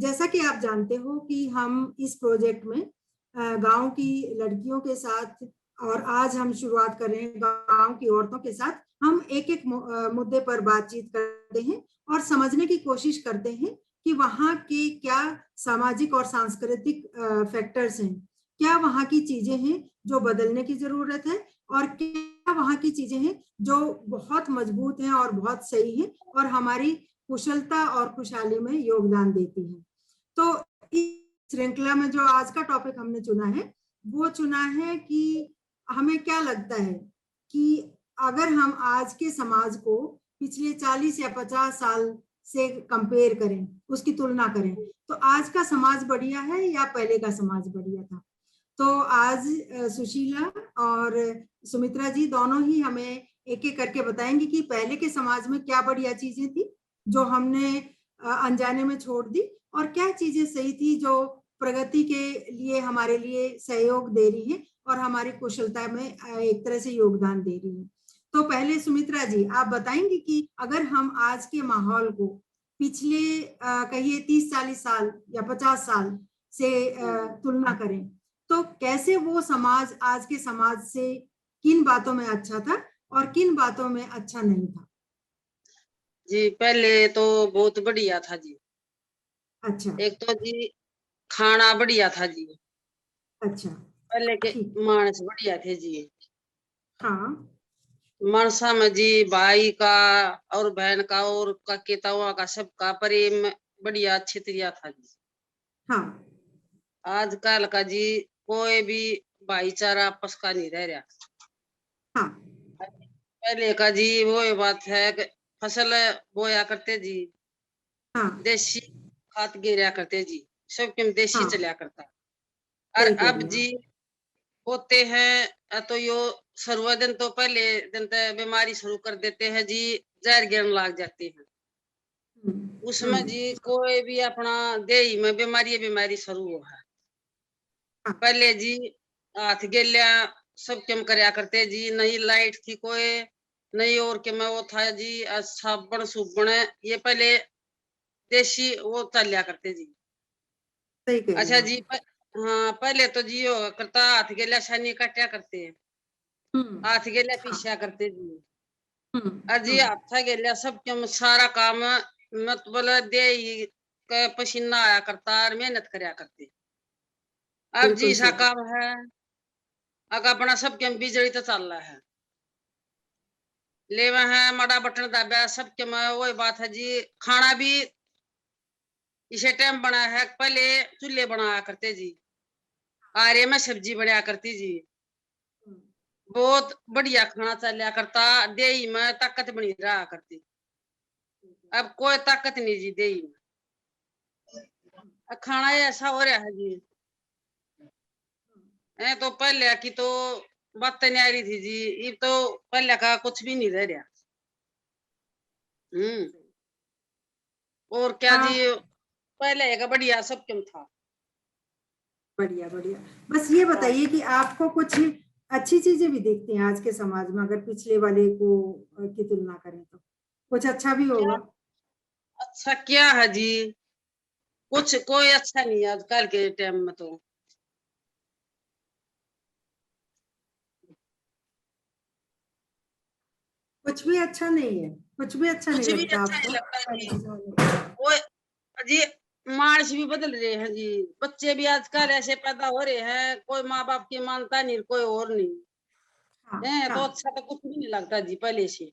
जैसा कि आप जानते हो कि हम इस प्रोजेक्ट में गांव की लड़कियों के साथ, और आज हम शुरुआत कर रहे हैं गांव की औरतों के साथ, हम एक एक मुद्दे पर बातचीत करते हैं और समझने की कोशिश करते हैं कि वहाँ के क्या सामाजिक और सांस्कृतिक फैक्टर्स हैं, क्या वहाँ की चीजें हैं जो बदलने की जरूरत है, और क्या वहाँ की चीजें हैं जो बहुत मजबूत हैं और बहुत सही हैं और हमारी कुशलता और खुशहाली में योगदान देती हैं। तो इस श्रृंखला में जो आज का टॉपिक हमने चुना है, वो चुना है कि हमें क्या लगता है कि अगर हम आज के समाज को पिछले 40 या 50 साल से कंपेयर करें, उसकी तुलना करें, तो आज का समाज बढ़िया है या पहले का समाज बढ़िया था। तो आज सुशीला और सुमित्रा जी दोनों ही हमें एक एक करके बताएंगे कि पहले के समाज में क्या बढ़िया चीजें थी जो हमने अनजाने में छोड़ दी, और क्या चीजें सही थी जो प्रगति के लिए हमारे लिए सहयोग दे रही है और हमारी कुशलता में एक तरह से योगदान दे रही है। तो पहले सुमित्रा जी आप बताएंगे कि अगर हम आज के माहौल को पिछले कहिए 30-40 साल या 50 साल से तुलना करें, तो कैसे वो समाज आज के समाज से किन बातों में अच्छा था और किन बातों में अच्छा नहीं था। जी पहले तो बहुत बढ़िया था जी। अच्छा। एक तो जी खाना बढ़िया था जी। अच्छा। पहले के ठीक। मानस बढ़िया थे जी। हाँ। मानसा में जी भाई का और बहन का और काकेताओं का सबका प्रेम बढ़िया अच्छी तरिया था जी। हाँ। आजकल का जी कोई भी भाईचारा आपस का नहीं रह रहा। हाँ। पहले का जी वो बात है कि फसल बोया करते जी, हाँ। देसी खाद गिरा करते जी, सब क्यों देसी हाँ। चला करता। और सही कह अब रही जी हैं होते हैं तो यो शुरू दिन तो पहले दिन तो बीमारी शुरू कर देते हैं जी, जहर गिरने लग जाते हैं। उसमें जी कोई भी अपना देही में बीमारी शुरू हो है। हाँ। पहले जी हाथ गेलिया सब क्यों करया करते जी, नहीं लाइट थी कोई नहीं, और के में वो था जी साबुन सुबुन ये पहले देसी वो चलिया करते जी। सही कह रही हैं अच्छा आप। जी हाँ पहले तो जी होगा करता हाथ गेलिया छानी काटा करते हैं, हाथ गेलिया हाँ। पीछा करते जी। हम्म। अजी हाथा गेलिया सब क्यों सारा काम मतलब दे के पसीना आया करता और मेहनत करया करते। अब जी बिल्कुल ऐसा सही। काम है अगर अपना सब क्यों बिजली तो चल रहा है, लेवा है मड़ा बटन दबा सब के में वही बात है जी। खाना भी इसे टाइम बना है, पहले चूल्हे बनाया करते जी, आरे में सब्जी बनाया करती जी, बहुत बढ़िया खाना चलिया करता, देही में ताकत बनी रहा करती। अब कोई ताकत नहीं जी देही में, खाना ऐसा हो रहा है जी। तो पहले की तो बात नहीं आ रही थी जी, ये तो पहले का कुछ भी नहीं रह रहा। और क्या जी हाँ। पहले का बढ़िया सब क्यों था। बढ़िया बढ़िया। बस ये हाँ बताइए कि आपको कुछ अच्छी चीजें भी देखते हैं आज के समाज में, अगर पिछले वाले को की तुलना करें तो कुछ अच्छा भी क्या होगा। अच्छा क्या है जी, कुछ कोई अच्छा नहीं है आजकल के टाइम में तो। कुछ भी अच्छा नहीं है, कुछ भी अच्छा नहीं कुछ भी लगता अच्छा नहीं आपको लगता पहले जी। के जमाने में? वो जी मानस भी बदल रहे हैं जी, बच्चे भी आजकल ऐसे पैदा हो रहे हैं कोई माँ बाप की मानता नहीं कोई और नहीं हाँ। है, तो हाँ। अच्छा तो कुछ भी नहीं लगता जी पहले से।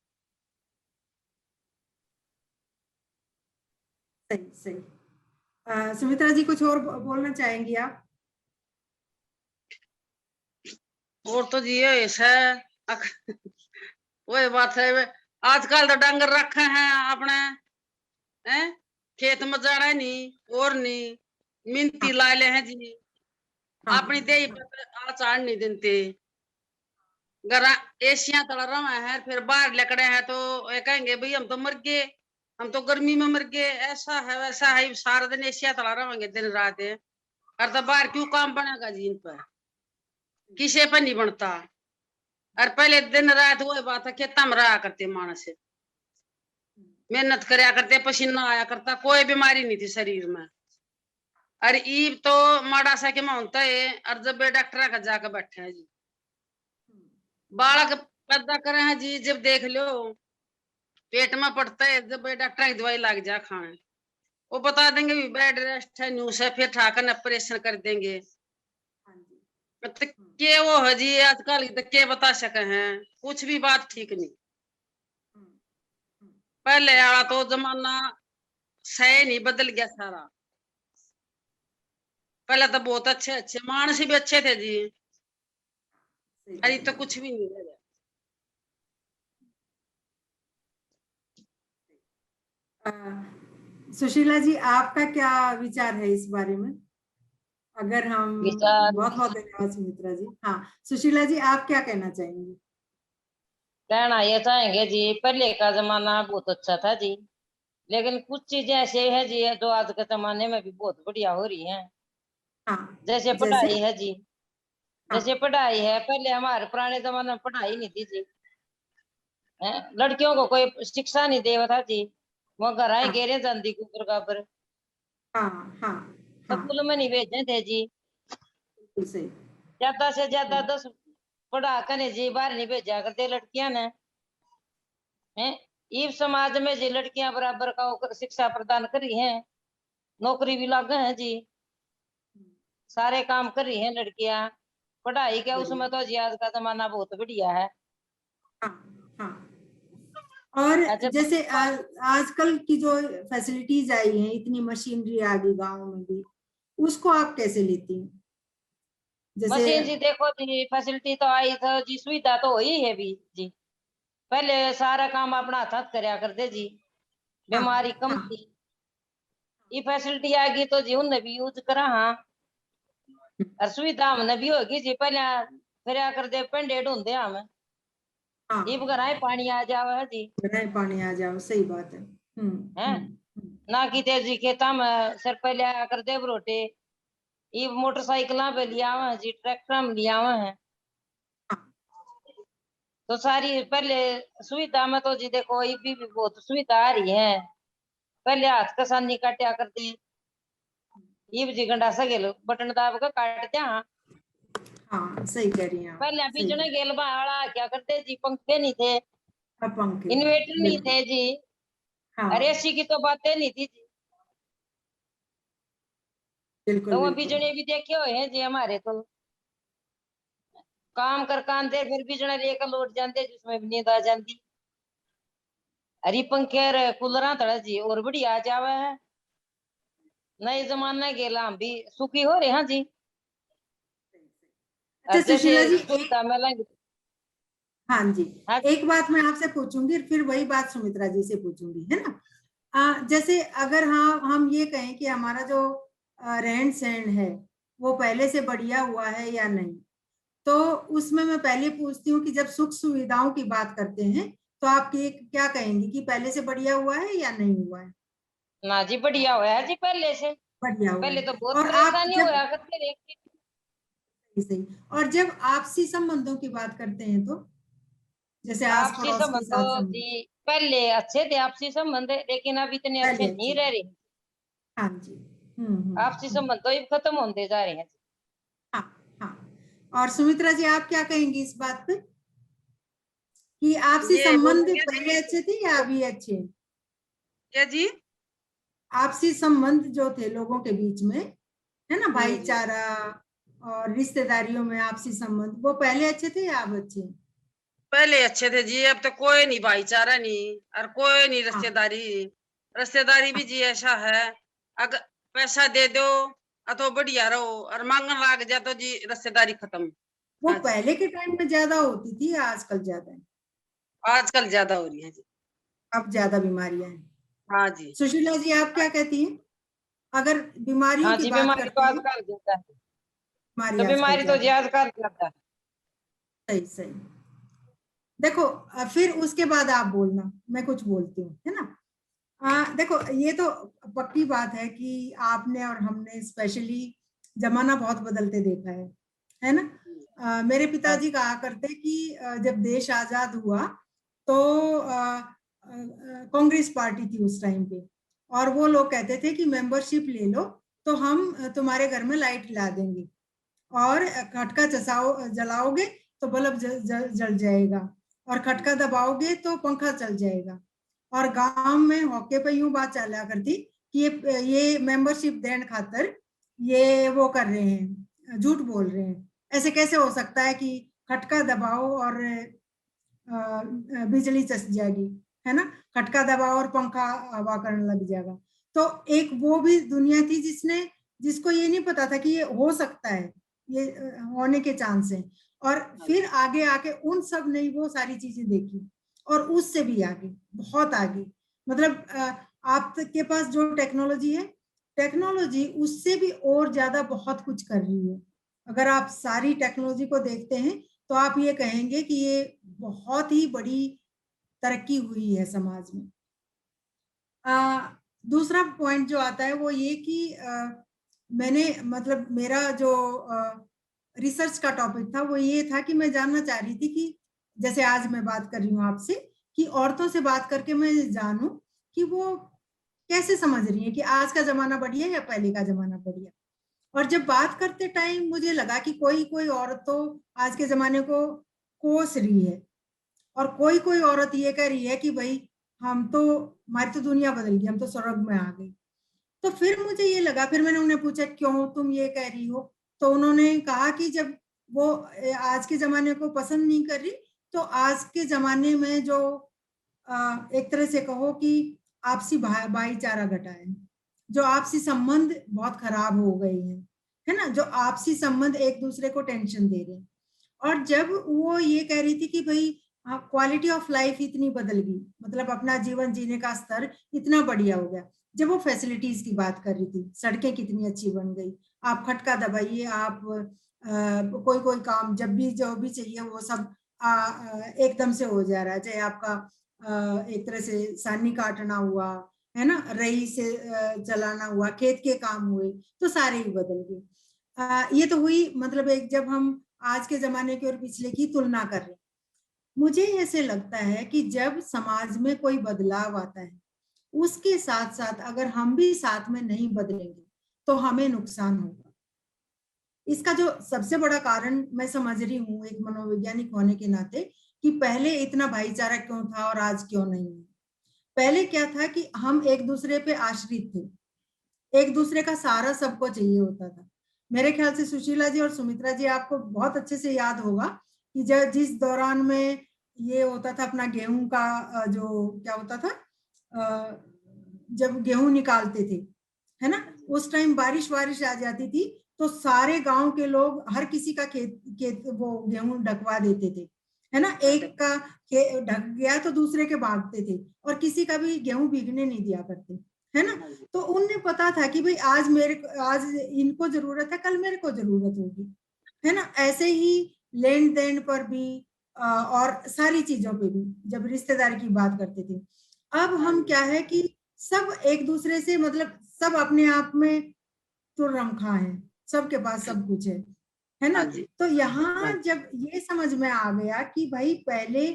सही सही। सुमित्रा जी कुछ और बोलना चाहेंगी आप? और तो जी ये ऐसा वही बात है आजकल तो डंगर रखे हैं अपने हैं, खेत में जाना नहीं और नहीं मिनती हाँ। ला ले हैं जी, हाँ। अपनी देही पर आचार नहीं देते। घर एशिया तड़ा रहा है फिर बाहर लकड़े हैं तो ये कहेंगे भाई हम तो मर गए, हम तो गर्मी में मर गए, ऐसा है वैसा है, सारा दिन एशिया तड़ा रहेंगे दिन रात है। और तो बाहर क्यों काम बनेगा जी इन पर, किसी पर नहीं बनता। और पहले दिन रात वो बात है खेता में रहा करते मानस, मेहनत करया करते पसीना आया करता, कोई बीमारी नहीं थी शरीर में। अरे ईब तो माड़ा सा के मानता है, और जब बे डॉक्टर का जाकर बैठे हैं जी, बालक पैदा करे हैं जी, जब देख लो पेट में पड़ता है, जब बे डॉक्टर की दवाई लग जा खाने, वो बता देंगे भी बेड रेस्ट है, न्यूज है, फिर ठाकर ऑपरेशन कर देंगे। तो के वो है जी आजकल तो के बता सके हैं, कुछ भी बात ठीक नहीं। पहले वाला तो जमाना सही नहीं, बदल गया सारा। पहले तो बहुत अच्छे अच्छे मानस भी अच्छे थे जी, अरे तो कुछ भी नहीं रह गया। सुशीला जी, आपका क्या विचार है इस बारे में? अगर हम विचार बहुत बहुत धन्यवाद सुमित्रा जी। हाँ, सुशीला जी, आप क्या कहना चाहेंगे? कहना ये चाहेंगे जी, पहले का जमाना बहुत अच्छा था जी, लेकिन कुछ चीजें ऐसे है जी जो आज के जमाने में भी बहुत बढ़िया हो रही हैं। हाँ, जैसे जैसे? पढ़ाई है जी, हाँ, जैसे पढ़ाई है, पहले हमारे पुराने जमाने में पढ़ाई नहीं थी जी, है लड़कियों को कोई शिक्षा नहीं देवा था जी, वो घर आए हाँ, गेरे जाती के ऊपर काबर हाँ, हाँ, हाँ, स्कूल में नहीं भेजते थे जी, बिल्कुल सही। ज्यादा से ज्यादा 10 पढ़ा कर जी बाहर नहीं भेजा करते लड़कियां ने, है इस समाज में जी लड़कियां बराबर का होकर शिक्षा प्रदान करी है, नौकरी भी लागे हैं जी, सारे काम कर रही हैं लड़कियां, पढ़ाई के उसमें तो जी आज का जमाना बहुत बढ़िया है। हाँ, हाँ। और अच्छा जैसे आजकल की जो फैसिलिटीज आई हैं, इतनी मशीनरी आ गई गाँव में भी, उसको आप कैसे लेती हैं? जैसे? मशीन जी देखो जी, फैसिलिटी तो आई तो जी, सुविधा तो हुई है भी जी, पहले सारा काम अपना हाथ करया करते जी, हाँ, बीमारी कम हाँ, थी, ये फैसिलिटी आ गई तो जी उनने भी यूज करा। हाँ, और सुविधा हमने भी होगी जी, पहले फिर करते पेंडे ढूंढते हम, हाँ, ये घर आए पानी आ जावे है जी, बनाए पानी आ जाओ, सही बात है। है ना कि तेजी खेता में सिर पे लिया करते बरोटे, ये मोटरसाइकिल पे लिया हुआ है जी, ट्रैक्टर में लिया हुआ है, हाँ, तो सारी पहले सुविधा में तो जी देखो ये भी बहुत सुविधा आ रही है, पहले हाथ का सानी काटा करते, ये भी जी गंडा सके बटन दाब के काटते। हाँ, हाँ, सही कह रही हैं आप, पहले सही कह बीजने रही गेल बाड़ा क्या करते जी, पंखे नहीं थे, हैं। अब पंखे, इन्वेटर नहीं बिल्कुल। थे जी, अरे हाँ, ऐसी की तो बातें नहीं थी जी, बिल्कुल तो वो बिल्कुल। बीजने भी देखे हुए हैं जी हमारे तो, काम कर कांदे फिर बीजने लेकर लौट जाते जिसमें भी नींद आ जाती, अरे पंखे और कूलर तड़ा जी और बढ़िया आ जावे है, नए जमाने के हम भी सुखी हो रहे हैं जी। अच्छा और जैसे सुशीला जी, एक, सुविधा मिलेंगी। हाँ जी, हाँ एक बात मैं आपसे पूछूंगी, फिर वही बात सुमित्रा जी से पूछूंगी, है ना? जैसे अगर हाँ हम ये कहें कि हमारा जो रहन सहन है वो पहले से बढ़िया हुआ है या नहीं, तो उसमें मैं पहले पूछती हूँ कि जब सुख सुविधाओं की बात करते हैं तो आप क्या कहेंगी कि पहले से बढ़िया हुआ है या नहीं हुआ है? ना जी, बढ़िया हुआ है जी, पहले से, बढ़िया हुआ पहले है। तो बहुत और आप परेशानी जब, हुआ करते थे। सही, और जब आपसी संबंधों की बात करते हैं तो जैसे आस आपसी पड़ोस के संबंध साथ तो संबंध, जी पहले अच्छे थे आपसी संबंध, लेकिन अब इतने अच्छे पहले नहीं अच्छे रह थे। रहे, हाँ जी। आपसी संबंध तो अब खत्म होते जा रहे हैं। हाँ, हाँ। और सुमित्रा जी, आप क्या कहेंगी इस बात पे कि आपसी ये संबंध बोलेंगे पहले अच्छे थे या अभी अच्छे हैं? क्या जी? आपसी संबंध जो थे लोगों के बीच में, है ना, जी भाईचारा और रिश्तेदारियों में आपसी संबंध, वो पहले अच्छे थे या अब अच्छे हैं? पहले अच्छे थे जी, अब तो कोई नहीं भाईचारा नहीं, और कोई नहीं हाँ, रिश्तेदारी, रिश्तेदारी भी जी ऐसा है, अगर पैसा दे दो अतो बढ़िया रहो, और मांगने लाग जा तो जी रिश्तेदारी खत्म। वो हाँ जी, पहले के टाइम में ज्यादा होती थी, आजकल ज्यादा है। आजकल ज्यादा हो रही है जी। अब ज्यादा बीमारियां हैं। हाँ जी। सुशीला जी, आप क्या कहती हैं? अगर बीमारियों हाँ की जी, बात बीमारी तो करते हैं, आजकल ज्यादा है, बीमारी तो आजकल बीमारी तो जी ज्यादा है। आजकल ज्यादा है। सही, सही। देखो, फिर उसके बाद आप बोलना, मैं कुछ बोलती हूँ, है ना? देखो, ये तो पक्की बात है कि आपने और हमने स्पेशली जमाना बहुत बदलते देखा है ना? मेरे हाँ पिताजी कहा करते कि जब देश आजाद हुआ तो कांग्रेस पार्टी थी उस टाइम पे, और वो लोग कहते थे कि मेंबरशिप ले लो तो हम तुम्हारे घर में लाइट ला देंगे, और खटका जलाओगे तो बल्ब जल जाएगा, और खटका दबाओगे तो पंखा चल जाएगा। और गांव में होके पे यूं बात चला करती कि ये मेंबरशिप देने खातर ये वो कर रहे हैं, झूठ बोल रहे हैं। ऐसे कैसे हो सकता है कि खटका दबाओ और बिजली चस जाएगी, है ना, खटका दबाओ और पंखा हवा करने लग जाएगा। तो एक वो भी दुनिया थी जिसको ये नहीं पता था कि ये हो सकता है, ये होने के चांस है। और फिर आगे आके उन सब ने वो सारी चीजें देखी, और उससे भी आगे, बहुत आगे, मतलब आपके पास जो टेक्नोलॉजी है, टेक्नोलॉजी उससे भी और ज्यादा बहुत कुछ कर रही है। अगर आप सारी टेक्नोलॉजी को देखते हैं तो आप ये कहेंगे कि ये बहुत ही बड़ी तरक्की हुई है समाज में। दूसरा पॉइंट जो आता है वो ये कि मैंने मतलब मेरा जो रिसर्च का टॉपिक था वो ये था कि मैं जानना चाह रही थी कि जैसे आज मैं बात कर रही हूँ आपसे, कि औरतों से बात करके मैं जानूं कि वो कैसे समझ रही है कि आज का जमाना बढ़िया या पहले का जमाना बढ़िया। और जब बात करते टाइम मुझे लगा कि कोई कोई औरत तो आज के जमाने को कोस रही है, और कोई कोई औरत ये कह रही है कि भाई हम तो, हमारी तो दुनिया बदल गई, हम तो स्वर्ग में आ गए। तो फिर मुझे ये लगा, फिर मैंने उन्हें पूछा क्यों तुम ये कह रही हो, तो उन्होंने कहा कि जब वो आज के जमाने को पसंद नहीं कर रही, तो आज के जमाने में जो एक तरह से कहो कि आपसी भाईचारा घटा है, जो आपसी संबंध बहुत खराब हो गए हैं, है ना, जो आपसी संबंध एक दूसरे को टेंशन दे रहे हैं। और जब वो ये कह रही थी कि भाई क्वालिटी ऑफ लाइफ इतनी बदल गई, मतलब अपना जीवन जीने का स्तर इतना बढ़िया हो गया, जब वो फैसिलिटीज की बात कर रही थी, सड़कें कितनी अच्छी बन गई, आप खटका दबाइए, आप कोई कोई काम जब भी जो भी चाहिए वो सब एकदम से हो जा रहा है, चाहे आपका एक तरह से सानी काटना हुआ, है ना, रई से चलाना हुआ, खेत के काम हुए, तो सारे ही बदल गए। ये तो हुई मतलब एक, जब हम आज के जमाने की और पिछले की तुलना कर रहे। मुझे ऐसे लगता है कि जब समाज में कोई बदलाव आता है, उसके साथ साथ अगर हम भी साथ में नहीं बदलेंगे तो हमें नुकसान होगा। इसका जो सबसे बड़ा कारण मैं समझ रही हूँ एक मनोवैज्ञानिक होने के नाते, कि पहले इतना भाईचारा क्यों था और आज क्यों नहीं है। पहले क्या था कि हम एक दूसरे पे आश्रित थे, एक दूसरे का सहारा सबको चाहिए होता था। मेरे ख्याल से सुशीला जी और सुमित्रा जी, आपको बहुत अच्छे से याद होगा कि जिस दौरान में ये होता था अपना गेहूं का जो क्या होता था, जब गेहूं निकालते थे, है ना, उस टाइम बारिश आ जाती थी, तो सारे गांव के लोग हर किसी का खेत वो गेहूं ढकवा देते थे, है ना, एक का ढक गया तो दूसरे के बांटते थे, और किसी का भी गेहूं भीगने नहीं दिया करते, है ना। तो उन्हें पता था कि भाई आज इनको जरूरत है, कल मेरे को जरूरत होगी, है ना। ऐसे ही लेन देन पर भी और सारी चीजों पे भी जब रिश्तेदारी की बात करते थे। अब हम क्या है कि सब एक दूसरे से, मतलब सब अपने आप में तुर्रमखा है, सबके पास सब कुछ है ना। तो यहाँ जब ये समझ में आ गया कि भाई पहले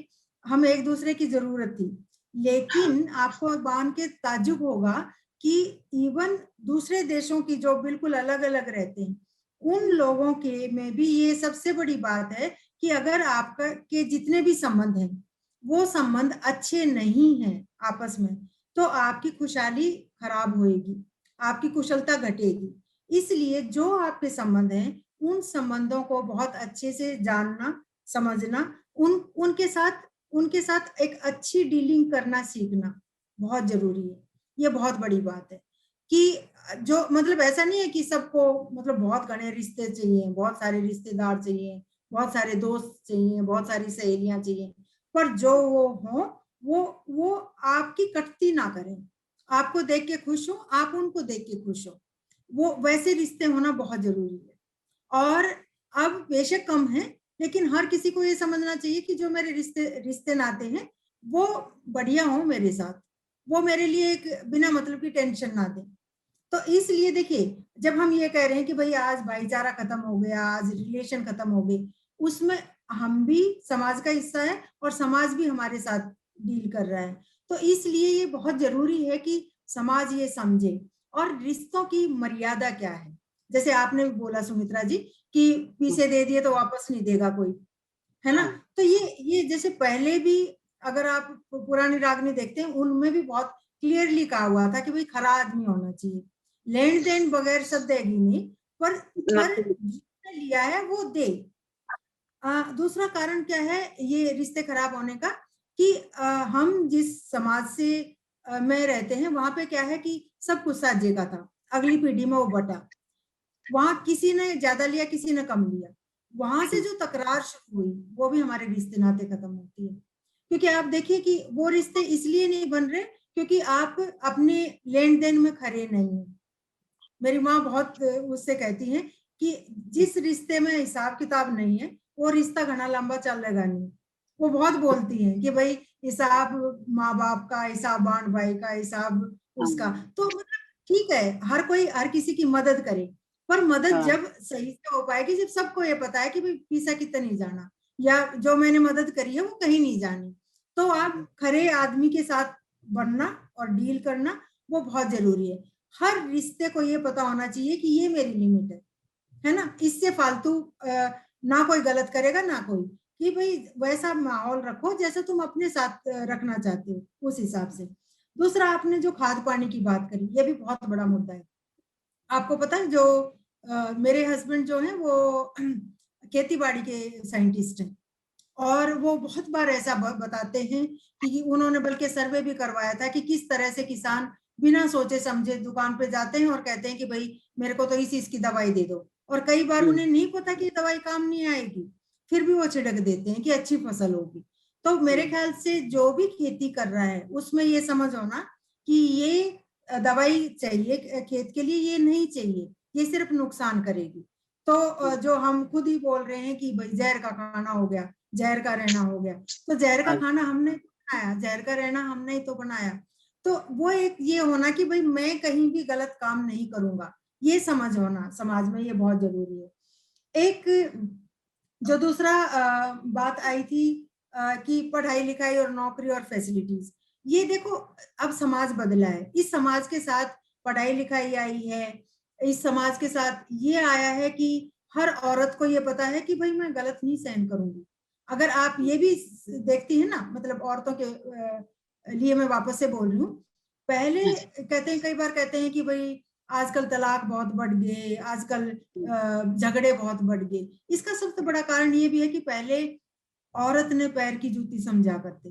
हम एक दूसरे की जरूरत थी, लेकिन आपको मान के ताज्जुब होगा कि इवन दूसरे देशों की जो बिल्कुल अलग अलग रहते हैं, उन लोगों के में भी ये सबसे बड़ी बात है कि अगर आपका के जितने भी संबंध हैं वो संबंध अच्छे नहीं हैं आपस में, तो आपकी खुशहाली खराब होएगी, आपकी कुशलता घटेगी। इसलिए जो आपके संबंध हैं, उन संबंधों को बहुत अच्छे से जानना, समझना, उनके साथ एक अच्छी डीलिंग करना सीखना बहुत जरूरी है। ये बहुत बड़ी बात है कि जो मतलब ऐसा नहीं है कि सबको मतलब बहुत घने रिश्ते चाहिए, बहुत सारे रिश्तेदार चाहिए, बहुत सारे दोस्त चाहिए, बहुत सारी सहेलियां चाहिए, पर जो वो हो वो आपकी कटती ना करें, आपको देख के खुश हो, आप उनको देख के खुश हो, वो वैसे रिश्ते होना बहुत जरूरी है। और अब बेशक कम है, लेकिन हर किसी को ये समझना चाहिए कि जो मेरे रिश्ते नाते हैं वो बढ़िया हो मेरे साथ, वो मेरे लिए एक बिना मतलब की टेंशन ना दे। तो इसलिए देखिए, जब हम ये कह रहे हैं कि भाई आज भाईचारा खत्म हो गया, आज रिलेशन खत्म हो गए, उसमें हम भी समाज का हिस्सा है और समाज भी हमारे साथ डील कर रहा है। तो इसलिए ये बहुत जरूरी है कि समाज ये समझे और रिश्तों की मर्यादा क्या है। जैसे आपने बोला सुमित्रा जी कि पीछे दे दिए तो वापस नहीं देगा कोई, है ना। तो ये जैसे पहले भी अगर आप पुरानी रागनी देखते हैं उनमें भी बहुत क्लियरली कहा हुआ था कि भाई खरा आदमी होना चाहिए, लेन देन बगैर सब देगी नहीं, पर जिसने लिया है वो दे। दूसरा कारण क्या है ये रिश्ते खराब होने का कि हम जिस समाज से में रहते हैं वहां पे क्या है कि सब कुछ साझे का था, अगली पीढ़ी में वो बटा, वहां किसी ने ज्यादा लिया किसी ने कम लिया, वहां से जो तकरार शुरू हुई वो भी हमारे रिश्ते नाते खत्म होती है। क्योंकि आप देखिए कि वो रिश्ते इसलिए नहीं बन रहे क्योंकि आप अपने लेन देन में खरे नहीं है। मेरी माँ बहुत उससे कहती है कि जिस रिश्ते में हिसाब किताब नहीं है वो रिश्ता घना लंबा चलेगा नहीं। वो बहुत बोलती है कि भाई हिसाब माँ बाप का, हिसाब बहन भाई का, हिसाब उसका, तो मतलब ठीक है हर कोई हर किसी की मदद करे, पर मदद जब सही से हो पाएगी जब सबको ये पता है कि भाई पीछा कितना नहीं जाना, या जो मैंने मदद करी है वो कहीं नहीं जानी। तो आप खरे आदमी के साथ बनना और डील करना वो बहुत जरूरी है। हर रिश्ते को ये पता होना चाहिए कि ये मेरी लिमिट है ना, इससे फालतू ना कोई गलत करेगा ना कोई, कि भाई वैसा माहौल रखो जैसा तुम अपने साथ रखना चाहते हो उस हिसाब से। दूसरा आपने जो खाद पानी की बात करी ये भी बहुत बड़ा मुद्दा है। आपको पता है जो मेरे हस्बैंड जो है वो खेती बाड़ी के साइंटिस्ट हैं, और वो बहुत बार ऐसा बताते हैं कि उन्होंने बल्कि सर्वे भी करवाया था कि किस तरह से किसान बिना सोचे समझे दुकान पे जाते हैं और कहते हैं कि भाई मेरे को तो इस चीज की दवाई दे दो, और कई बार उन्हें नहीं पता कि दवाई काम नहीं आएगी, फिर भी वो छिड़क देते हैं कि अच्छी फसल होगी। तो मेरे ख्याल से जो भी खेती कर रहा है उसमें ये समझ होना कि ये दवाई चाहिए खेत के लिए, ये नहीं चाहिए, ये सिर्फ नुकसान करेगी। तो जो हम खुद ही बोल रहे हैं कि भाई जहर का खाना हो गया, जहर का रहना हो गया, तो जहर का खाना हमने तो बनाया, जहर का रहना हमने ही तो बनाया। तो वो एक ये होना कि भाई मैं कहीं भी गलत काम नहीं करूंगा, ये समझ होना समाज में ये बहुत जरूरी है। एक जो दूसरा बात आई थी कि पढ़ाई लिखाई और नौकरी और फैसिलिटीज, ये देखो अब समाज बदला है, इस समाज के साथ पढ़ाई लिखाई आई है, इस समाज के साथ ये आया है कि हर औरत को ये पता है कि भाई मैं गलत नहीं सहन करूंगी। अगर आप ये भी देखती है ना, मतलब औरतों के लिए मैं वापस से बोल रही हूँ, पहले कहते हैं, कई बार कहते हैं कि भाई आजकल तलाक बहुत बढ़ गए, आजकल झगड़े बहुत बढ़ गए। इसका सबसे बड़ा कारण ये भी है कि पहले औरत ने पैर की जूती समझा करते,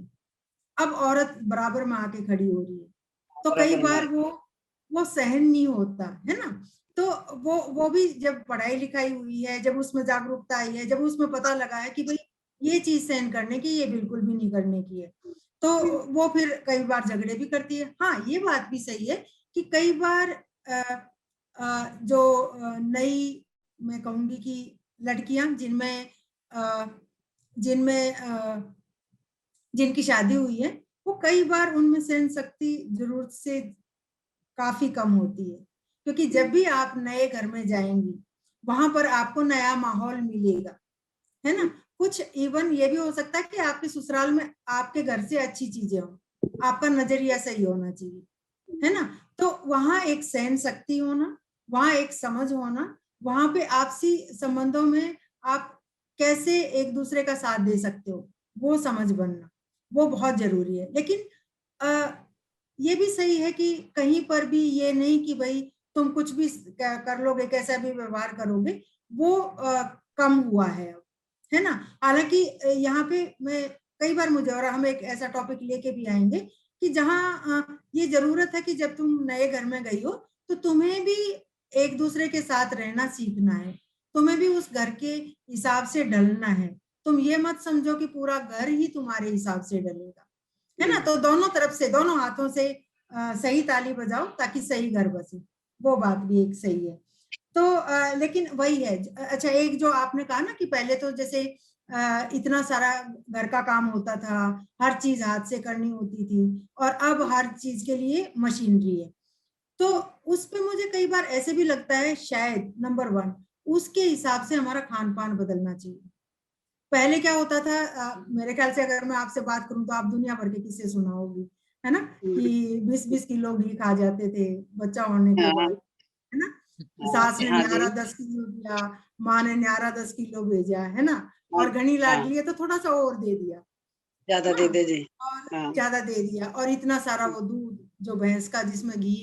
अब औरत बराबर में आके खड़ी हो रही है, तो कई बार वो सहन नहीं होता है ना। तो वो भी जब पढ़ाई लिखाई हुई है, जब उसमें जागरूकता आई है, जब उसमें पता लगा है कि भाई ये चीज सहन करने की, ये बिल्कुल भी नहीं करने की है, तो वो फिर कई बार झगड़े भी करती है। हाँ ये बात भी सही है कि कई बार जो नई, मैं कहूंगी कि लड़कियां जिनमें जिनमें जिनकी शादी हुई है, वो कई बार उनमें सहन शक्ति जरूरत से काफी कम होती है, क्योंकि जब भी आप नए घर में जाएंगी वहां पर आपको नया माहौल मिलेगा, है ना। कुछ इवन ये भी हो सकता है कि आपके ससुराल में आपके घर से अच्छी चीजें हो, आपका नजरिया सही होना चाहिए, है ना। तो वहां एक सहन शक्ति होना, वहां एक समझ होना, वहां पे आपसी संबंधों में आप कैसे एक दूसरे का साथ दे सकते हो वो समझ बनना, वो बहुत जरूरी है। लेकिन ये भी सही है कि कहीं पर भी ये नहीं कि भाई तुम कुछ भी कर लोगे, कैसा भी व्यवहार करोगे, वो कम हुआ है अब, है ना। हालांकि यहाँ पे मैं कई बार मुझे, और हम एक ऐसा टॉपिक लेके भी आएंगे कि जहाँ ये जरूरत है कि जब तुम नए घर में गई हो तो तुम्हें भी एक दूसरे के साथ रहना सीखना है, तुम्हें भी उस घर के हिसाब से ढलना है। तुम ये मत समझो कि पूरा घर ही तुम्हारे हिसाब से ढलेगा, है ना। तो दोनों तरफ से, दोनों हाथों से सही ताली बजाओ ताकि सही घर बसे, वो बात भी एक सही है। तो लेकिन वही है। अच्छा, एक जो आपने कहा ना कि पहले तो जैसे इतना सारा घर का काम होता था, हर चीज हाथ से करनी होती थी, और अब हर चीज के लिए मशीनरी है, तो उस पे मुझे कई बार ऐसे भी लगता है शायद नंबर 1 उसके हिसाब से हमारा खान पान बदलना चाहिए। पहले क्या होता था, मेरे ख्याल से अगर मैं आपसे बात करूं तो आप दुनिया भर के किस्से सुनाओगी। है ना, कि 20-20 किलो घी खा जाते थे बच्चा होने के बाद, है ना। सास ने न्यारा 10 किलो दिया, माँ ने न्यारा 10 किलो भेजा, है ना, और घनी लाडली है तो थोड़ा सा और दे दिया, ज्यादा दे दे जी, और ज्यादा दे दिया, और इतना सारा वो दूध जो भैंस का जिसमें घी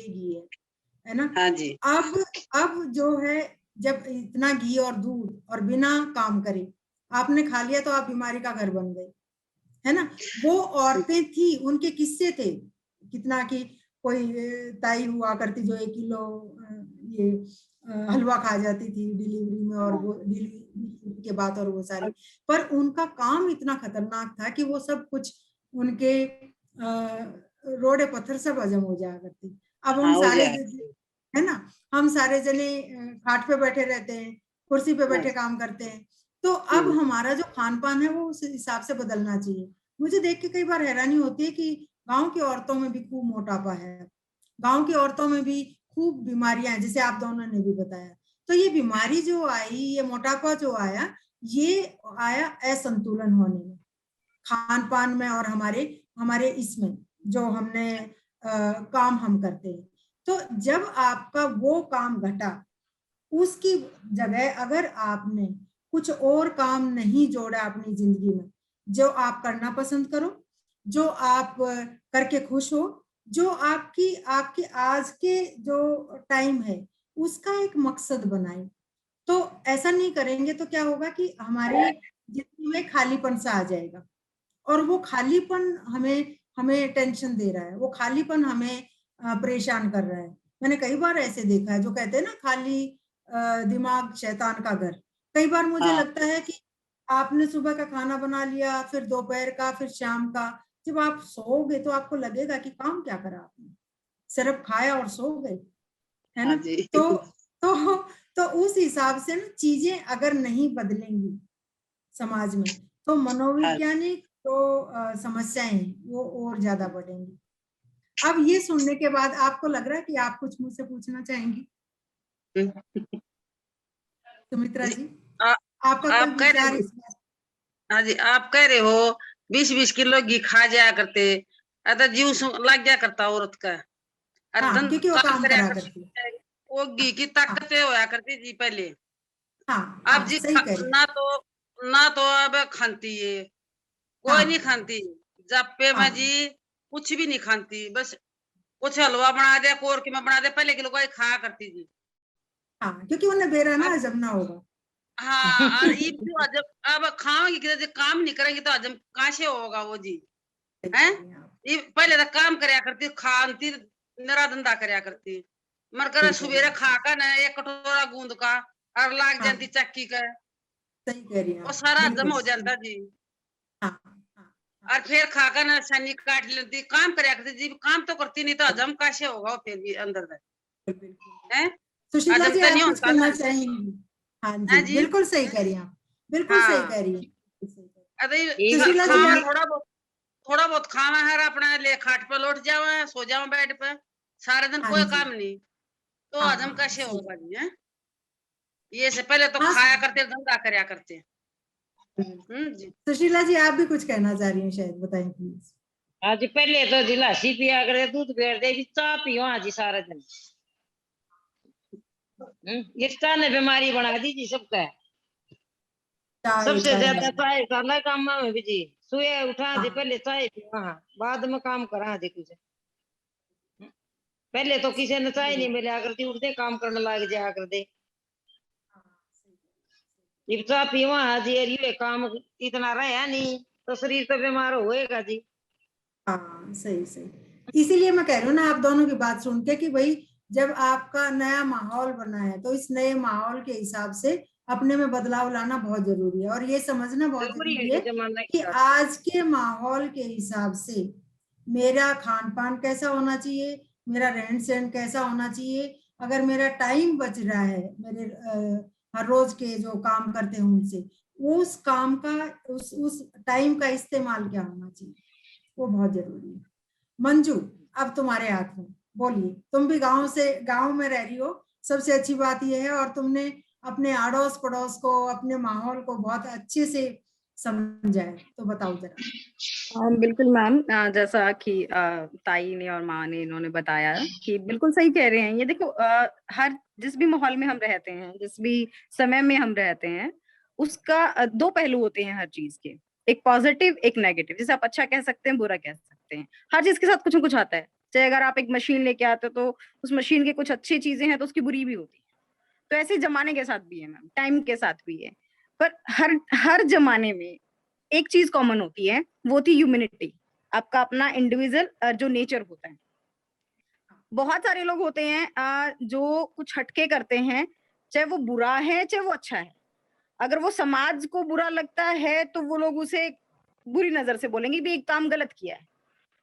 है ना। हाँ जी, अब जो है, जब इतना घी और दूध और बिना काम करे आपने खा लिया तो आप बीमारी का घर बन गए, है ना। वो औरतें थी, उनके किस्से थे कितना कि कोई ताई हुआ करती जो 1 किलो ये हलवा खा जाती थी डिलीवरी में, और वो डिलीवरी के बाद, और वो सारी, पर उनका काम इतना खतरनाक था कि वो सब कुछ उनके रोड़े पत्थर सब हजम हो जाया करती। अब हम सारे, है ना, हम सारे जने खाट पे बैठे रहते हैं, कुर्सी पे बैठे काम करते हैं, तो अब हमारा जो खान पान है वो उस हिसाब से बदलना चाहिए। मुझे देख के कई बार हैरानी होती है कि गांव की औरतों में भी खूब मोटापा है, गांव की औरतों में भी खूब बीमारियां हैं, जैसे आप दोनों ने भी बताया। तो ये बीमारी जो आई, ये मोटापा जो आया, ये आया असंतुलन होने में, खान पान में, और हमारे इसमें जो हमने काम हम करते हैं। तो जब आपका वो काम घटा, उसकी जगह अगर आपने कुछ और काम नहीं जोड़ा अपनी जिंदगी में, जो आप करना पसंद करो, जो आप करके खुश हो, जो आपकी आपकी आज के जो टाइम है उसका एक मकसद बनाए, तो ऐसा नहीं करेंगे तो क्या होगा कि हमारे जिंदगी में खालीपन सा आ जाएगा, और वो खालीपन हमें हमें टेंशन दे रहा है, वो खालीपन हमें परेशान कर रहा है। मैंने कई बार ऐसे देखा है, जो कहते हैं ना खाली दिमाग शैतान का घर। कई बार मुझे लगता है कि आपने सुबह का खाना बना लिया, फिर दोपहर का, फिर शाम का, जब आप सोओगे तो आपको लगेगा कि काम क्या करा आपने, सिर्फ खाया और सो गए, है ना। तो तो उस हिसाब से ना चीजें अगर नहीं बदलेंगी समाज में, तो मनोवैज्ञानिक तो समस्याएं वो और ज्यादा बढ़ेंगी। अब ये सुनने के बाद आपको लग रहा है कि आप कुछ मुझसे पूछना चाहेंगी? सुमित्रा जी, आपका कोई विचार इस बात? हाँ जी, आप कह रहे हो 20-20 किलो घी खा जाया करते, अरे जीव लग गया करता औरत का, अरे हाँ, क्योंकि वो काम करा करती है, वो घी की ताकत होया करती जी पहले। अब जी सही कह रही, ना तो अब खाती है, कोई नहीं खाती, जप्पे में जी कुछ भी नहीं खाती, बस कुछ हलवा बना दे, कोरके में बना दे, पहले किलो कोई खाया करती जी। क्योंकि उन्हें बेरा ना हजम ना होगा। हाँ, और जब अब खाओगी कि काम नहीं करेंगे तो हजम कहाँ से होगा वो जी, है। पहले तो काम करया करती, खाती मेरा धंधा करया करती, मर कर सुबेरे खाकर न एक कटोरा गूंद का और लाग जाती चक्की का, सही कह रही वो सारा हजम हो जाता जी। और फिर खाकर न सनी काट लेती, काम करया करती जी, काम तो करती नहीं तो हजम कैसे होगा फिर भी अंदर तक, है। सुशीला जी, तो नहीं आप कुछ होता कहना ना। चाहेंगी? हाँ हाँ जी, जी, बिल्कुल सही कह रही हैं आप, बिल्कुल सही कह रही हैं। सुशीला जी, थोड़ा बहुत खाना है अपना ले, खाट पे लौट जाओ, सो जाओ बेड पे, सारे दिन कोई काम नहीं, तो हजम कैसे होगा जी, है। ये से पहले तो खाया करते, धंधा करया करते। जी, सुशीला जी, आप भी कुछ कहना चाह रही हैं शायद, बताएं प्लीज। आज पहले तो जी लस्सी पिया करे, दूध पिया दे, चाह पियो आज सारा दिन। ये चाह ने बीमारी बना दी जी सबका, सबसे ज्यादा चाय करना काम में भी जी, सुबह उठा जी पहले चाय पियो, बाद में काम करा जी कुछ। पहले तो किसी ने चाय नहीं मिला करती, उठते काम करने लग जाया करते, ये चाह पियो जी, ये काम इतना रहा नहीं तो शरीर तो बीमार होएगा जी। सही सही, इसीलिए मैं कह रही हूँ ना आप दोनों की बात सुन के कि भाई जब आपका नया माहौल बना है तो इस नए माहौल के हिसाब से अपने में बदलाव लाना बहुत जरूरी है, और ये समझना बहुत जरूरी है कि आज के माहौल के हिसाब से मेरा खान पान कैसा होना चाहिए, मेरा रहन सहन कैसा होना चाहिए, अगर मेरा टाइम बच रहा है मेरे हर रोज के जो काम करते हैं उनसे, उस काम का उस टाइम का इस्तेमाल क्या होना चाहिए, वो बहुत जरूरी है। मंजू, अब तुम्हारे हाथ में, बोलिए। तुम भी गांव में रह रही हो, सबसे अच्छी बात यह है, और तुमने अपने अड़ोस पड़ोस को, अपने माहौल को बहुत अच्छे से समझाए, तो बताओ जरा। बिल्कुल मैम, जैसा कि ताई ने और माँ ने इन्होंने बताया कि बिल्कुल सही कह रहे हैं। ये देखो, हर जिस भी माहौल में हम रहते हैं, जिस भी समय में हम रहते हैं, उसका दो पहलू होते हैं हर चीज के, एक पॉजिटिव एक नेगेटिव। जैसे आप अच्छा कह सकते हैं, बुरा कह सकते हैं, हर चीज के साथ कुछ ना कुछ आता है। चाहे अगर आप एक मशीन लेके आते हो तो उस मशीन के कुछ अच्छी चीजें हैं तो उसकी बुरी भी होती है। तो ऐसे जमाने के साथ भी है मैम, टाइम के साथ भी है। पर हर जमाने में एक चीज कॉमन होती है, वो थी ह्यूमैनिटी, आपका अपना इंडिविजुअल जो नेचर होता है। बहुत सारे लोग होते हैं जो कुछ हटके करते हैं, चाहे वो बुरा है चाहे वो अच्छा है। अगर वो समाज को बुरा लगता है तो वो लोग उसे बुरी नजर से बोलेंगे भी एक काम गलत किया है।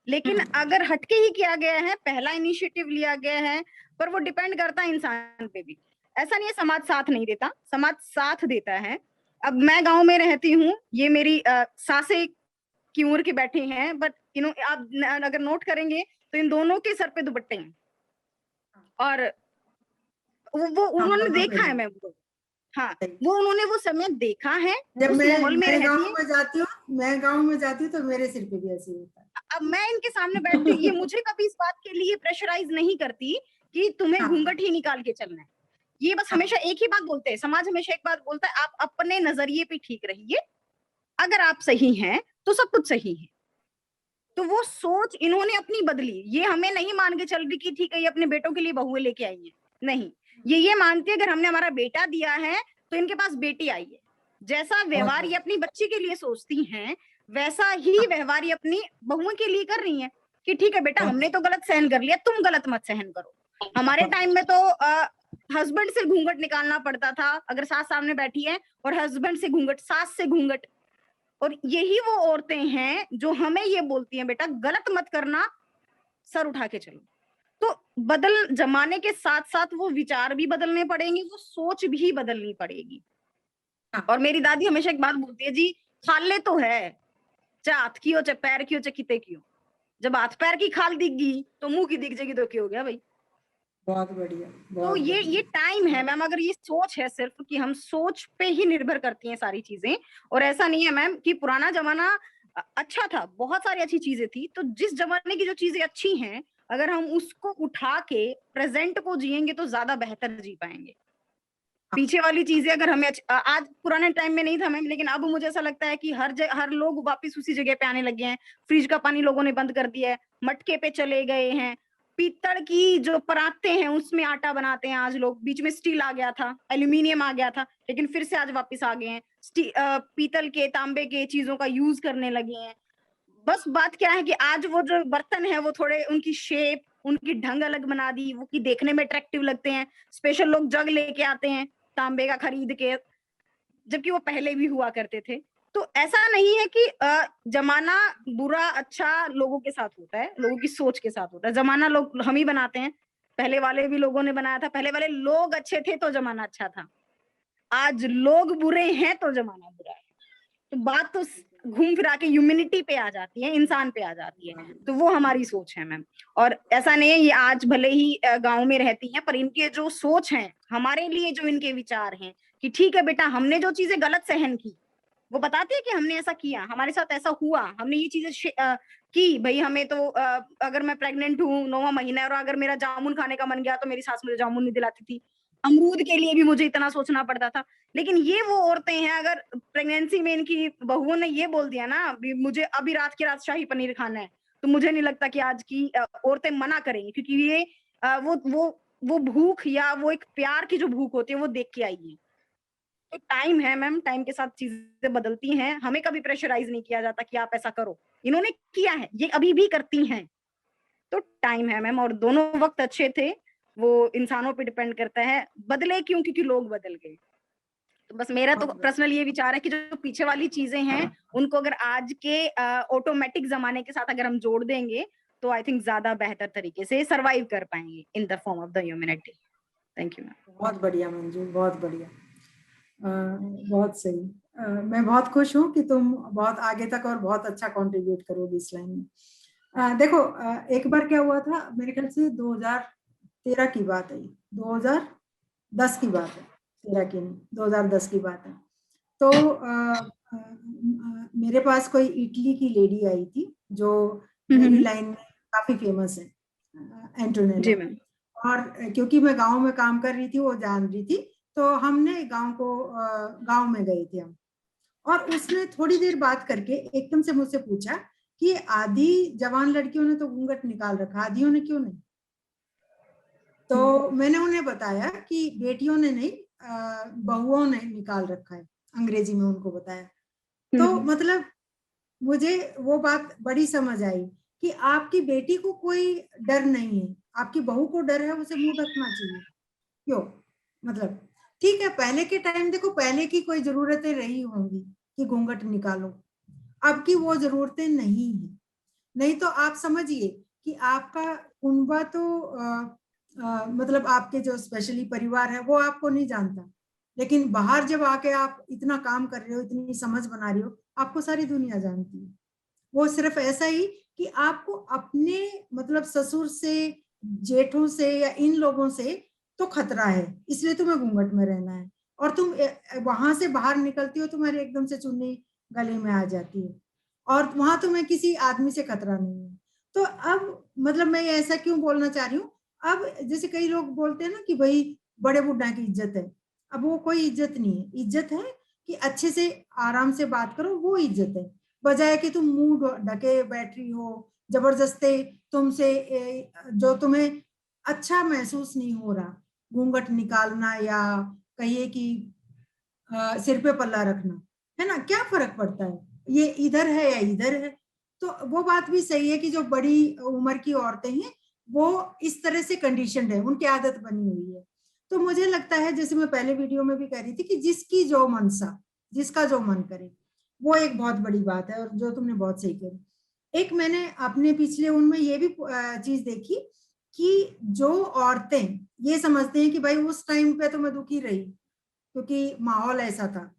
लेकिन अगर हटके ही किया गया है, पहला इनिशिएटिव लिया गया है, पर वो डिपेंड करता है इंसान पे भी। ऐसा नहीं है समाज साथ नहीं देता, समाज साथ देता है। अब मैं गांव में रहती हूँ, ये मेरी सासे की उम्र के बैठे हैं, बट आप अगर नोट करेंगे तो इन दोनों के सर पे दुपट्टे हैं। और वो उन्होंने देखा है मैम, वो हाँ, वो उन्होंने वो समय देखा है, जब उस माहौल में मैं रहती गाँव है। में जाती हूँ, मैं गाँव में जाती हूँ तो मेरे सिर पे भी ऐसे ही होता है। अब मैं इनके सामने बैठती हूँ, ये मुझे कभी इस बात के लिए प्रेशराइज नहीं करती कि तुम्हें घूंघट ही निकाल के चलना है। ये बस हमेशा एक ही बात बोलते हैं, समाज हमेशा एक बात बोलता है, आप अपने नजरिए पे ठीक रहिए, अगर आप सही हैं तो सब कुछ सही है। तो वो सोच इन्होंने अपनी बदली। ये हमें नहीं मान के चल रही कि ठीक है ये अपने बेटों के लिए बहुएं लेके आई है, नहीं, ये मानती है अगर हमने हमारा बेटा दिया है तो इनके पास बेटी आई है। जैसा व्यवहार ये अपनी बच्ची के लिए सोचती हैं, वैसा ही व्यवहार ये अपनी बहुओं के लिए कर रही हैं कि ठीक है बेटा, हमने तो गलत सहन कर लिया, तुम गलत मत सहन करो। हमारे टाइम में तो हस्बैंड से घूंघट निकालना पड़ता था अगर सास सामने बैठी है, और हस्बैंड से घूंघट, सास से घूंघट। और यही वो औरतें हैं जो हमें ये बोलती हैं बेटा गलत मत करना, सर उठा के चलो। तो जमाने के साथ साथ वो विचार भी बदलने पड़ेंगे, वो सोच भी बदलनी पड़ेगी। और मेरी दादी हमेशा एक बात बोलती है, जी खाले तो है, चाहे हाथ की हो चाहे पैर की हो चाहे किते की हो, जब हाथ पैर की खाल दिख गई तो मुंह की दिख जाएगी तो क्या हो गया भाई। बहुत बढ़िया, तो ये टाइम है मैम, अगर ये सोच है सिर्फ कि हम सोच पे ही निर्भर करती हैं सारी चीजें। और ऐसा नहीं है मैम कि पुराना जमाना अच्छा था, बहुत सारी अच्छी चीजें थी। तो जिस जमाने की जो चीजें अच्छी हैं, अगर हम उसको उठा के प्रेजेंट को जिएंगे तो ज्यादा बेहतर जी पाएंगे। पीछे वाली चीजें अगर हमें आज पुराने टाइम में नहीं था मैम, लेकिन अब मुझे ऐसा लगता है कि हर लोग वापस उसी जगह पे आने लगे हैं। फ्रिज का पानी लोगों ने बंद कर दिया है, मटके पे चले गए हैं, पीतल की जो पराते हैं उसमें आटा बनाते हैं आज लोग। बीच में स्टील आ गया था, एल्यूमिनियम आ गया था, लेकिन फिर से आज वापस आ गए हैं पीतल के, तांबे के चीजों का यूज करने लगे हैं। बस बात क्या है कि आज वो जो बर्तन है वो थोड़े उनकी शेप, उनकी ढंग अलग बना दी, वो कि देखने में अट्रैक्टिव लगते हैं। स्पेशल लोग जग लेके आते हैं तांबे का खरीद के, जबकि वो पहले भी हुआ करते थे। तो ऐसा नहीं है कि जमाना बुरा अच्छा लोगों के साथ होता है, लोगों की सोच के साथ होता है। जमाना लोग हम ही बनाते हैं, पहले वाले भी लोगों ने बनाया था, पहले वाले लोग अच्छे थे तो जमाना अच्छा था, आज लोग बुरे हैं तो जमाना बुरा है। तो बात तो घूम फिरा के ह्यूमैनिटी पे आ जाती है, इंसान पे आ जाती है। तो वो हमारी सोच है मैम। और ऐसा नहीं है ये आज भले ही गांव में रहती हैं, पर इनके जो सोच है, हमारे लिए जो इनके विचार हैं कि ठीक है बेटा, हमने जो चीजें गलत सहन की, वो बताती है कि हमने ऐसा किया, हमारे साथ ऐसा हुआ, हमने ये चीजें की भाई। हमें तो अगर मैं प्रेग्नेंट हूँ 9वां महीना है और अगर मेरा जामुन खाने का मन गया तो मेरी सास मुझे जामुन नहीं दिलाती थी, अमरूद के लिए भी मुझे इतना सोचना पड़ता था। लेकिन ये वो औरतें हैं, अगर प्रेगनेंसी में इनकी बहुओं ने ये बोल दिया ना मुझे अभी रात की रात शाही पनीर खाना है, तो मुझे नहीं लगता कि आज की औरतें मना करेंगी, क्योंकि ये वो भूख या वो एक प्यार की जो भूख होती है वो देख के आई है। तो टाइम है मैम, टाइम के साथ चीजें बदलती हैं, हमें कभी प्रेशराइज नहीं किया जाता कि आप ऐसा करो, इन्होंने किया है, ये अभी भी करती हैं। तो टाइम है मैम, और दोनों वक्त अच्छे थे, वो इंसानों पे डिपेंड करता है, बदले क्यों, क्योंकि लोग बदल गए। तो बस मेरा तो पर्सनल ये विचार है कि जो पीछे वाली चीजें हैं उनको अगर आज के ऑटोमेटिक जमाने के साथ अगर हम जोड़ देंगे तो आई थिंक ज्यादा बेहतर तरीके से सर्वाइव कर पाएंगे in the form of the humanity. Thank you ma'am. बहुत बढ़िया मंजू, बहुत बढ़िया, बहुत सही। मैं बहुत खुश हूँ कि तुम बहुत आगे तक और बहुत अच्छा कंट्रीब्यूट करोगी इस लाइन में। देखो, एक बार क्या हुआ था, मेरे ख्याल से 2013 की बात है, 2010 की बात है, 13 की नहीं, 2010 की बात है। तो मेरे पास कोई इटली की लेडी आई थी जो मेरी लाइन में काफी फेमस है, जी एंटोनेला। मैम। और क्योंकि मैं गांव में काम कर रही थी, वो जान रही थी, तो हमने गांव में गए थे हम। और उसने थोड़ी देर बात करके एकदम से मुझसे पूछा कि आधी जवान लड़कियों ने तो घूंघट निकाल रखा, आधियों ने क्यों नहीं? तो मैंने उन्हें बताया कि बेटियों ने नहीं, बहुओं ने निकाल रखा है, अंग्रेजी में उनको बताया। तो मतलब मुझे वो बात बड़ी समझ आई कि आपकी बेटी को कोई डर नहीं है, आपकी बहू को डर है, उसे मुंह ढकना चाहिए। क्यों? मतलब ठीक है, पहले के टाइम देखो, पहले की कोई जरूरतें रही होंगी कि घूंघट निकालो, अब की वो जरूरतें नहीं है। नहीं तो आप समझिए कि आपका कुनबा तो मतलब आपके जो स्पेशली परिवार है वो आपको नहीं जानता, लेकिन बाहर जब आके आप इतना काम कर रहे हो, इतनी समझ बना रही हो, आपको सारी दुनिया जानती है। वो सिर्फ ऐसा ही कि आपको अपने मतलब ससुर से, जेठों से या इन लोगों से तो खतरा है, इसलिए तुम्हें घूंघट में रहना है। और तुम वहां से बाहर निकलती हो, तुम्हारे एकदम से चुन्नी गले में आ जाती है, और वहां तुम्हें किसी आदमी से खतरा नहीं है। तो अब मतलब मैं ऐसा क्यों बोलना चाह रही हूँ, अब जैसे कई लोग बोलते हैं ना कि भाई बड़े बुढ़ा की इज्जत है, अब वो कोई इज्जत नहीं है। इज्जत है कि अच्छे से आराम से बात करो, वो इज्जत है। बजाय कि तुम मुंह ढके बैठ रही हो, जबरदस्ती तुमसे जो तुम्हें अच्छा महसूस नहीं हो रहा, घूंघट निकालना या कहिए कि सिर पे पल्ला रखना, है ना, क्या फर्क पड़ता है, ये इधर है या इधर है। तो वो बात भी सही है कि जो बड़ी उम्र की औरतें हैं वो इस तरह से कंडीशनड है, उनकी आदत बनी हुई है। तो मुझे लगता है, जैसे मैं पहले वीडियो में भी कह रही थी, कि जिसकी जो मनसा, जिसका जो मन करे, वो एक बहुत बड़ी बात है। और जो तुमने बहुत सही कही, एक मैंने अपने पिछले उनमें ये भी चीज देखी कि जो औरतें ये समझते हैं कि भाई उस टाइम पे तो मैं दुखी रही क्योंकि माहौल ऐसा था,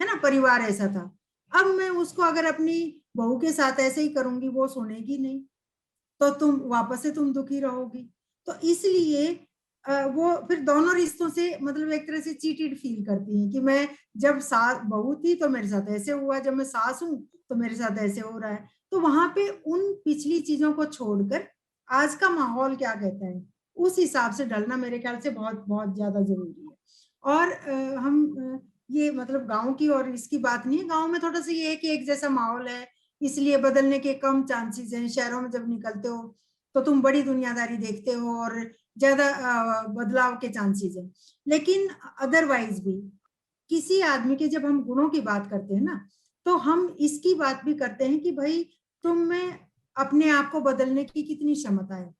है ना, परिवार ऐसा था, अब मैं उसको अगर अपनी बहू के साथ ऐसे ही करूंगी, वो सुनेगी नहीं, तो तुम वापस से तुम दुखी रहोगी। तो इसलिए वो फिर दोनों रिश्तों से मतलब एक तरह से चीटेड फील करती हैं कि मैं जब सास बहू थी तो मेरे साथ ऐसे हुआ, जब मैं सास हूं तो मेरे साथ ऐसे हो रहा है। तो वहां पे उन पिछली चीजों को छोड़कर आज का माहौल क्या कहता है, उस हिसाब से ढलना मेरे ख्याल से बहुत बहुत ज्यादा जरूरी है। और ये मतलब गांव की और इसकी बात नहीं है, गांव में थोड़ा सा ये है कि एक जैसा माहौल है, इसलिए बदलने के कम चांसेस हैं। शहरों में जब निकलते हो तो तुम बड़ी दुनियादारी देखते हो और ज्यादा बदलाव के चांसेस हैं। लेकिन अदरवाइज भी किसी आदमी के जब हम गुणों की बात करते हैं ना, तो हम इसकी बात भी करते हैं कि भाई तुम में अपने आप को बदलने की कितनी क्षमता है।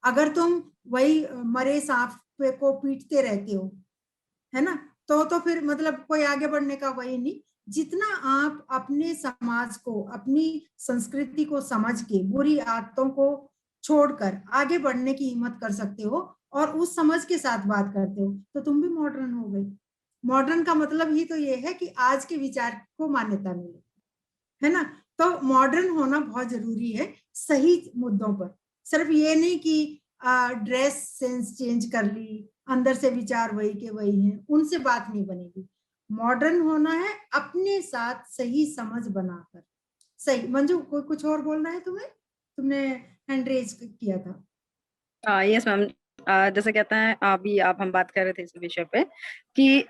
अगर तुम वही मरे सांप को पीटते रहते हो, है ना, तो फिर मतलब कोई आगे बढ़ने का वही नहीं। जितना आप अपने समाज को, अपनी संस्कृति को समझ के बुरी आदतों को छोड़कर आगे बढ़ने की हिम्मत कर सकते हो और उस समझ के साथ बात करते हो, तो तुम भी मॉडर्न हो गए। मॉडर्न का मतलब ही तो ये है कि आज के विचार को मान्यता मिले, है ना। तो मॉडर्न होना बहुत जरूरी है सही मुद्दों पर। सिर्फ ये नहीं कि ड्रेस सेंस चेंज कर ली, अंदर से विचार वही के वही हैं, उनसे बात नहीं बनेगी। मॉडर्न होना है अपने साथ सही समझ बनाकर। सही मंजू, कोई कुछ और बोलना है तुम्हें? तुमने हैंड रेज किया था। Yes ma'am. जैसे कहते हैं, अभी आप हम बात कर रहे थे इस विषय पे कि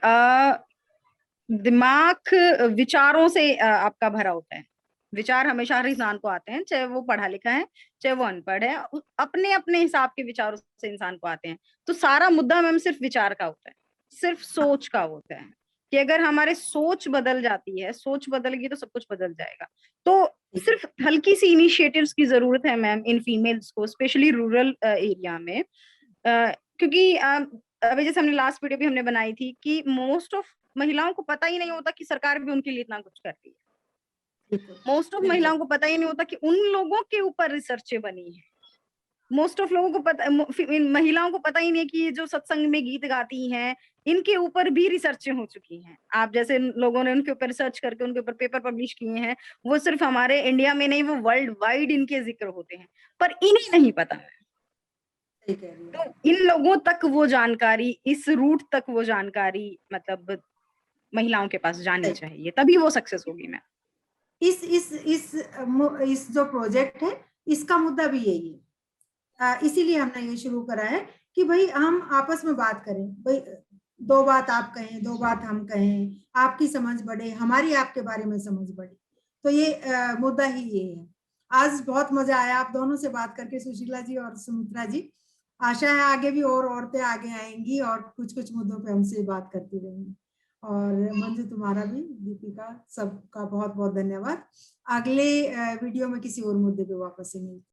दिमाग विचारों से आपका भरा होता है। विचार हमेशा हर इंसान को आते हैं, चाहे वो पढ़ा लिखा है चाहे वो अनपढ़ है, अपने अपने हिसाब के विचारों से इंसान को आते हैं। तो सारा मुद्दा मैम सिर्फ विचार का होता है, सिर्फ सोच का होता है कि अगर हमारे सोच बदल जाती है, सोच बदल गई तो सब कुछ बदल जाएगा। तो सिर्फ हल्की सी इनिशिएटिव्स की जरूरत है मैम इन फीमेल्स को, स्पेशली रूरल एरिया में। क्योंकि अभी जैसे हमने लास्ट वीडियो भी हमने बनाई थी कि मोस्ट ऑफ महिलाओं को पता ही नहीं होता कि सरकार भी उनके लिए इतना कुछ कर रही है। मोस्ट ऑफ महिलाओं को पता ही नहीं होता कि उन लोगों के ऊपर रिसर्चें बनी है। मोस्ट ऑफ लोगों को पता, महिलाओं को पता ही नहीं कि ये जो सत्संग में गीत गाती हैं इनके ऊपर भी रिसर्चें हो चुकी हैं। आप जैसे लोगों ने उनके ऊपर रिसर्च करके उनके ऊपर पेपर पब्लिश किए हैं। वो सिर्फ हमारे इंडिया में नहीं, वो वर्ल्ड वाइड इनके जिक्र होते हैं, पर इन्हें नहीं पता है। तो इन लोगों तक वो जानकारी, इस रूट तक वो जानकारी मतलब महिलाओं के पास जानी चाहिए, तभी वो सक्सेस होगी। मैम इस जो प्रोजेक्ट है इसका मुद्दा भी यही है, इसीलिए हमने ये शुरू करा है कि भाई हम आपस में बात करें, भाई 2 बात आप कहें, 2 बात हम कहें, आपकी समझ बढ़े, हमारी आपके बारे में समझ बढ़े। तो ये मुद्दा ही ये है। आज बहुत मजा आया आप दोनों से बात करके, सुशीला जी और सुमित्रा जी। आशा है आगे भी और औरतें आगे आएंगी और कुछ कुछ मुद्दों पे हमसे बात करती रहेंगी। और मंजू तुम्हारा भी, दीपिका, सबका बहुत बहुत धन्यवाद। अगले वीडियो में किसी और मुद्दे पे वापस से मिलते हैं।